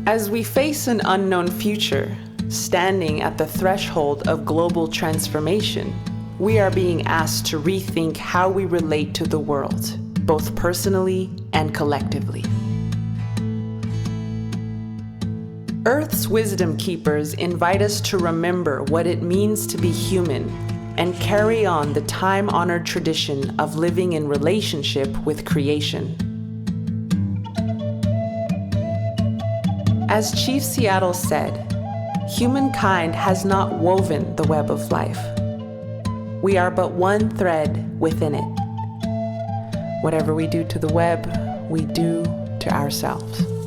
As we face an unknown future, standing at the threshold of global transformation, we are being asked to rethink how we relate to the world, both personally and collectively. Earth's wisdom keepers invite us to remember what it means to be human and carry on the time-honored tradition of living in relationship with creation. As Chief Seattle said, humankind has not woven the web of life. We are but one thread within it. Whatever we do to the web, we do to ourselves.